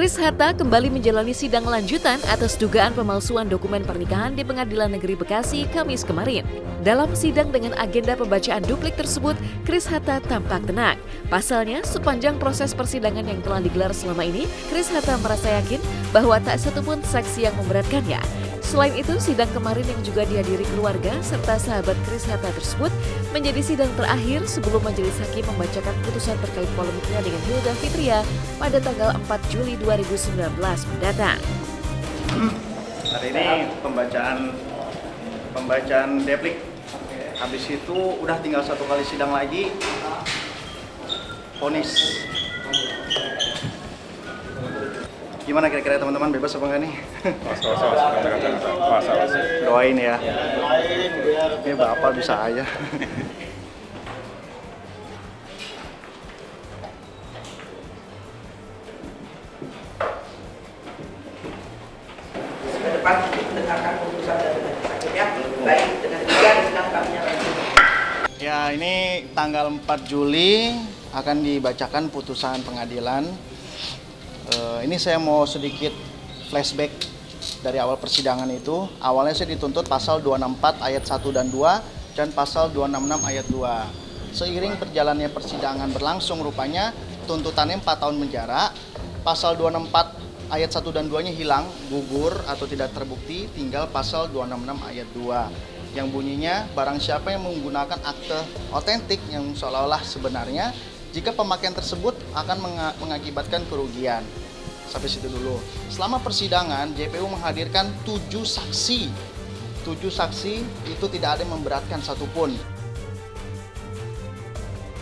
Chris Hatta kembali menjalani sidang lanjutan atas dugaan pemalsuan dokumen pernikahan di Pengadilan Negeri Bekasi Kamis kemarin. Dalam sidang dengan agenda pembacaan duplik tersebut, Chris Hatta tampak tenang. Pasalnya, sepanjang proses persidangan yang telah digelar selama ini, Chris Hatta merasa yakin bahwa tak satupun saksi yang memberatkannya. Selain itu, sidang kemarin yang juga dihadiri keluarga serta sahabat Chris Hatta tersebut menjadi sidang terakhir sebelum majelis hakim membacakan putusan terkait polemiknya dengan Hilda Fitria pada tanggal 4 Juli 2019 mendatang. Hari ini pembacaan deplik. Habis itu udah tinggal satu kali sidang lagi. Vonis. Gimana kira-kira teman-teman, bebas apa enggak nih? Doain ya. Ini Bapak bisa aja. Depan mendengarkan putusan dari majelis hakim ya, baik dengan juga sedang kami nyatakan. Ya, ini tanggal 4 Juli akan dibacakan putusan pengadilan. Ini saya mau sedikit flashback dari awal persidangan itu. Awalnya saya dituntut pasal 264 ayat 1 dan 2 dan pasal 266 ayat 2. Seiring berjalannya persidangan berlangsung, rupanya tuntutannya 4 tahun penjara. Pasal 264 ayat 1 dan 2-nya hilang, gugur atau tidak terbukti, tinggal pasal 266 ayat 2 yang bunyinya barang siapa yang menggunakan akte otentik yang seolah-olah sebenarnya jika pemakaian tersebut akan mengakibatkan kerugian. Sampai situ dulu. Selama persidangan, JPU menghadirkan 7 saksi. 7 saksi itu tidak ada yang memberatkan satupun.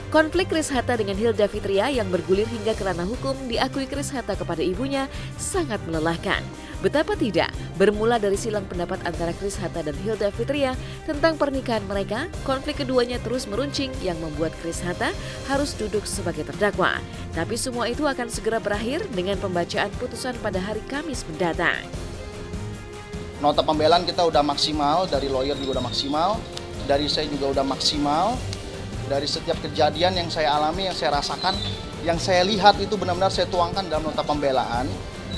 Konflik Chris Hatta dengan Hilda Fitria yang bergulir hingga ke ranah hukum diakui Chris Hatta kepada ibunya sangat melelahkan. Betapa tidak, bermula dari silang pendapat antara Chris Hatta dan Hilda Fitria tentang pernikahan mereka, konflik keduanya terus meruncing yang membuat Chris Hatta harus duduk sebagai terdakwa. Tapi semua itu akan segera berakhir dengan pembacaan putusan pada hari Kamis mendatang. Nota pembelaan kita udah maksimal, dari lawyer juga udah maksimal, dari saya juga udah maksimal. Dari setiap kejadian yang saya alami, yang saya rasakan, yang saya lihat itu benar-benar saya tuangkan dalam nota pembelaan.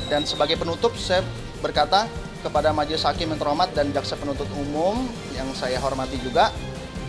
Dan sebagai penutup saya berkata kepada majelis hakim yang terhormat dan jaksa penuntut umum yang saya hormati juga,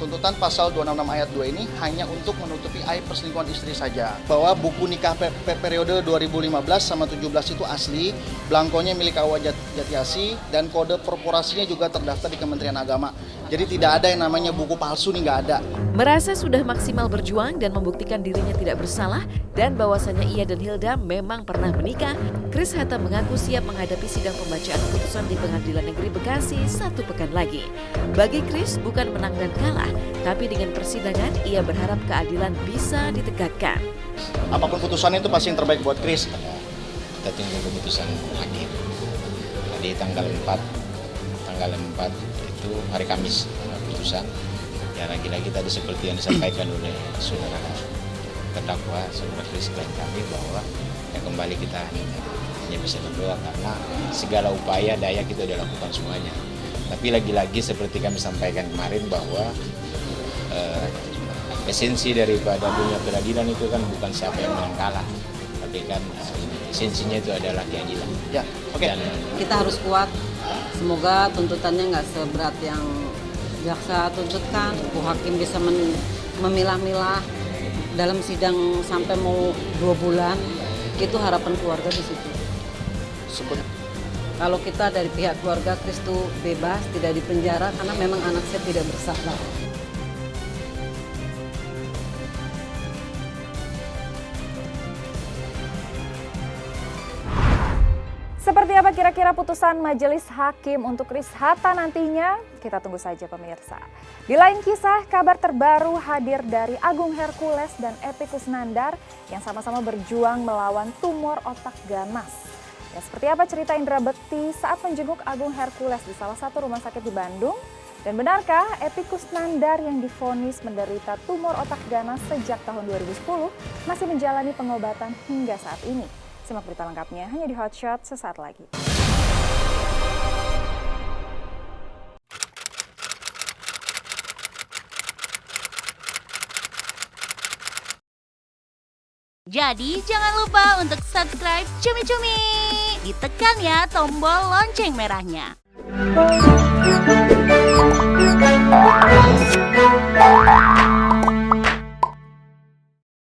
tuntutan pasal 266 ayat 2 ini hanya untuk menutupi aib perselingkuhan istri saja. Bahwa buku nikah periode 2015 sama 17 itu asli, belangkonya milik Awa Jatiasi dan kode korporasinya juga terdaftar di Kementerian Agama. Jadi tidak ada yang namanya buku palsu nih, nggak ada. Merasa sudah maksimal berjuang dan membuktikan dirinya tidak bersalah dan bahwasannya ia dan Hilda memang pernah menikah, Chris Hatta mengaku siap menghadapi sidang pembacaan putusan di Pengadilan Negeri Bekasi 1 pekan lagi. Bagi Chris bukan menang dan kalah, tapi dengan persidangan ia berharap keadilan bisa ditegakkan. Apapun putusan itu pasti yang terbaik buat Chris. Kita tunggu keputusan hakim. Tadi tanggal 4 itu hari Kamis putusan. Ya lagi-lagi tadi seperti yang disampaikan oleh saudara terdakwa, saudara Chris klien kami bahwa ya kembali kita hanya bisa berdoa karena segala upaya daya kita sudah lakukan semuanya. Tapi lagi-lagi seperti kami sampaikan kemarin bahwa esensi daripada dunia peradilan itu kan bukan siapa yang menang kalah, tapi kan esensinya itu adalah keadilan. Ya, oke. Dan kita harus kuat. Semoga tuntutannya nggak seberat yang jaksa tuntutkan. Hakim bisa memilah-milah dalam sidang sampai mau 2 bulan. Itu harapan keluarga di situ. Kalau kita dari pihak keluarga, Chris itu bebas, tidak dipenjara karena memang anak saya tidak bersalah. Seperti apa kira-kira putusan majelis hakim untuk Chris Hatta nantinya? Kita tunggu saja pemirsa. Di lain kisah, kabar terbaru hadir dari Agung Hercules dan Epy Kusnandar yang sama-sama berjuang melawan tumor otak ganas. Ya, seperti apa cerita Indra Bekti saat menjenguk Agung Hercules di salah satu rumah sakit di Bandung? Dan benarkah Epy Kusnandar yang divonis menderita tumor otak ganas sejak tahun 2010 masih menjalani pengobatan hingga saat ini? Simak berita lengkapnya hanya di Hotshot sesaat lagi. Jadi jangan lupa untuk subscribe Cumi Cumi. Ditekan ya tombol lonceng merahnya.